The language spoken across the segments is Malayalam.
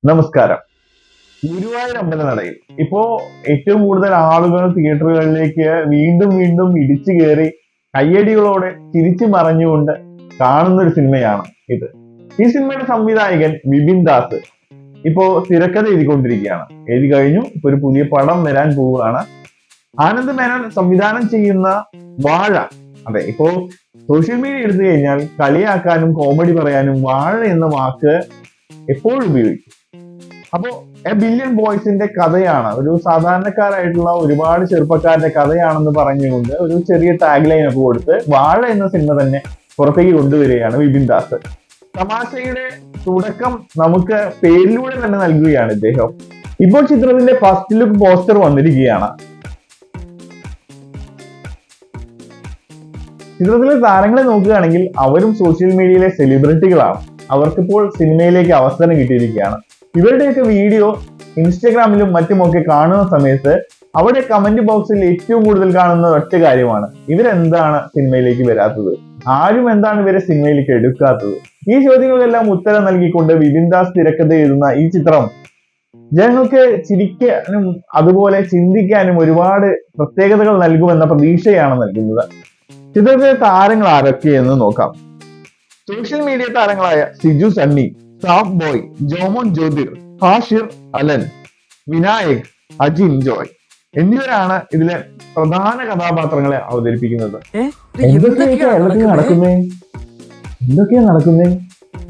നമസ്കാരം. ഗുരുവായൂർ അമ്പലനടയിൽ ഇപ്പോ ഏറ്റവും കൂടുതൽ ആളുകൾ തിയേറ്ററുകളിലേക്ക് വീണ്ടും വീണ്ടും ഇടിച്ചു കയറി കയ്യടികളോടെ തിരിച്ചു മറഞ്ഞുകൊണ്ട് കാണുന്ന ഒരു സിനിമയാണ് ഇത്. ഈ സിനിമയുടെ സംവിധായകൻ വിപിൻ ദാസ് ഇപ്പോ തിരക്കഥ എഴുതിക്കൊണ്ടിരിക്കുകയാണ്. എഴുതി കഴിഞ്ഞു. ഇപ്പൊ ഒരു പുതിയ പടം വരാൻ പോവുകയാണ്. ആനന്ദ് മേനോൻ സംവിധാനം ചെയ്യുന്ന വാഴ. അതെ, ഇപ്പോ സോഷ്യൽ മീഡിയ എടുത്തു കഴിഞ്ഞാൽ കളിയാക്കാനും കോമഡി പറയാനും വാഴ എന്ന വാക്ക് എപ്പോഴും ഉപയോഗിക്കും. അപ്പോ എ ബില്യൺ ബോയ്സിന്റെ കഥയാണ്, ഒരു സാധാരണക്കാരായിട്ടുള്ള ഒരുപാട് ചെറുപ്പക്കാരുടെ കഥയാണെന്ന് പറഞ്ഞുകൊണ്ട് ഒരു ചെറിയ ടാഗ് ലൈൻ ഒക്കെ കൊടുത്ത് വാഴ എന്ന സിനിമ തന്നെ പുറത്തേക്ക് കൊണ്ടുവരികയാണ് വിപിൻ ദാസ്. തമാശയുടെ തുടക്കം നമുക്ക് പേരിലൂടെ തന്നെ നൽകുകയാണ് ഇദ്ദേഹം. ഇപ്പോൾ ചിത്രത്തിന്റെ ഫസ്റ്റ് ലുക്ക് പോസ്റ്റർ വന്നിരിക്കുകയാണ്. ചിത്രത്തിലെ താരങ്ങളെ നോക്കുകയാണെങ്കിൽ അവരും സോഷ്യൽ മീഡിയയിലെ സെലിബ്രിറ്റികളാണ്. അവർക്കിപ്പോൾ സിനിമയിലേക്ക് അവസരം കിട്ടിയിരിക്കുകയാണ്. ഇവരുടെയൊക്കെ വീഡിയോ ഇൻസ്റ്റഗ്രാമിലും മറ്റുമൊക്കെ കാണുന്ന സമയത്ത് അവിടെ കമന്റ് ബോക്സിൽ ഏറ്റവും കൂടുതൽ കാണുന്ന ഒറ്റ കാര്യമാണ്, ഇവരെന്താണ് സിനിമയിലേക്ക് വരാത്തത്, ആരും എന്താണ് ഇവരെ സിനിമയിലേക്ക് എടുക്കാത്തത്. ഈ ചോദ്യങ്ങൾക്കെല്ലാം ഉത്തരം നൽകിക്കൊണ്ട് വിപിൻ ദാസ് തിരക്കഥ എഴുതുന്ന ഈ ചിത്രം ജനങ്ങൾക്ക് ചിരിക്കാനും അതുപോലെ ചിന്തിക്കാനും ഒരുപാട് പ്രത്യേകതകൾ നൽകുമെന്ന പ്രതീക്ഷയാണ് നൽകുന്നത്. ചിത്രത്തിലെ താരങ്ങൾ ആരൊക്കെയെന്ന് നോക്കാം. സോഷ്യൽ മീഡിയ താരങ്ങളായ സിജു സണ്ണി, സാഫ് ബോയ്, ജോമോൻ ജ്യോതിർ, ഹാഷിർ അലൻ, വിനായക്, അജിൻ ജോയ് എന്നിവരാണ് ഇതിലെ പ്രധാന കഥാപാത്രങ്ങളെ അവതരിപ്പിക്കുന്നത്. എന്തൊക്കെയാ നടക്കുന്നേ?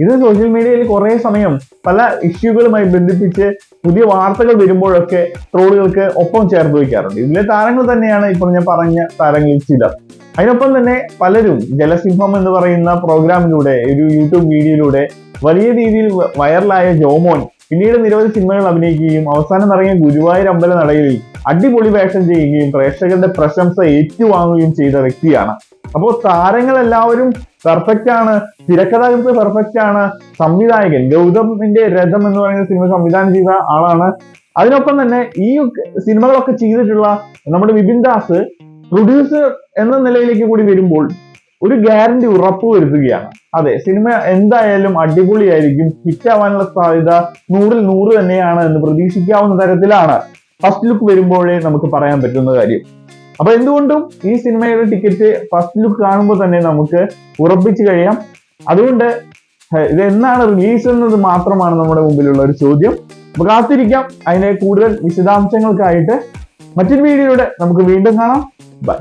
ഇത് സോഷ്യൽ മീഡിയയിൽ കുറെ സമയം പല ഇഷ്യൂകളുമായി ബന്ധിപ്പിച്ച് പുതിയ വാർത്തകൾ വരുമ്പോഴൊക്കെ ട്രോളുകൾക്ക് ഒപ്പം ചേർത്ത് വയ്ക്കാറുണ്ട്. ഇതിലെ താരങ്ങൾ തന്നെയാണ് ഇപ്പോൾ ഞാൻ പറഞ്ഞ താരങ്ങളിൽ ചിലർ. അതിനൊപ്പം തന്നെ പലരും ജലസിംഹം എന്ന് പറയുന്ന പ്രോഗ്രാമിലൂടെ, ഒരു യൂട്യൂബ് വീഡിയോയിലൂടെ വലിയ രീതിയിൽ വൈറലായ ജോമോൻ പിന്നീട് നിരവധി സിനിമകൾ അഭിനയിക്കുകയും അവസാനം ഇറങ്ങിയ ഗുരുവായൂർ അമ്പലനടയിൽ അടിപൊളി വേഷം ചെയ്യുകയും പ്രേക്ഷകരുടെ പ്രശംസ ഏറ്റുവാങ്ങുകയും ചെയ്ത വ്യക്തിയാണ്. അപ്പോൾ താരങ്ങൾ എല്ലാവരും പെർഫെക്റ്റ് ആണ്, തിരക്കഥാകൃത്ത് പെർഫെക്റ്റ് ആണ്, സംവിധായകൻ ഗൗതമിന്റെ രഥം എന്ന് പറയുന്ന സിനിമ സംവിധാനം ചെയ്ത ആളാണ്. അതിനൊപ്പം തന്നെ ഈ സിനിമകളൊക്കെ ചെയ്തിട്ടുള്ള നമ്മുടെ വിപിൻ ദാസ് പ്രൊഡ്യൂസർ എന്ന നിലയിലേക്ക് കൂടി വരുമ്പോൾ ഒരു ഗ്യാരണ്ടി ഉറപ്പ് വരുത്തുകയാണ്. അതെ, സിനിമ എന്തായാലും അടിപൊളിയായിരിക്കും, ഹിറ്റ് ആവാനുള്ള സാധ്യത 100ൽ 100 തന്നെയാണ് എന്ന് പ്രതീക്ഷിക്കാവുന്ന തരത്തിലാണ് ഫസ്റ്റ് ലുക്ക് വരുമ്പോഴേ നമുക്ക് പറയാൻ പറ്റുന്ന കാര്യം. അപ്പൊ എന്തുകൊണ്ടും ഈ സിനിമയുടെ ടിക്കറ്റ് ഫസ്റ്റ് ലുക്ക് കാണുമ്പോൾ തന്നെ നമുക്ക് ഉറപ്പിച്ചു കഴിയാം. അതുകൊണ്ട് ഇത് എന്നാണ് റിലീസ് എന്നത് മാത്രമാണ് നമ്മുടെ മുമ്പിലുള്ള ഒരു ചോദ്യം. അപ്പൊ കാത്തിരിക്കാം. അതിന്റെ കൂടുതൽ വിശദാംശങ്ങൾക്കായിട്ട് മറ്റൊരു വീഡിയോയിലൂടെ നമുക്ക് വീണ്ടും കാണാം. ബൈ.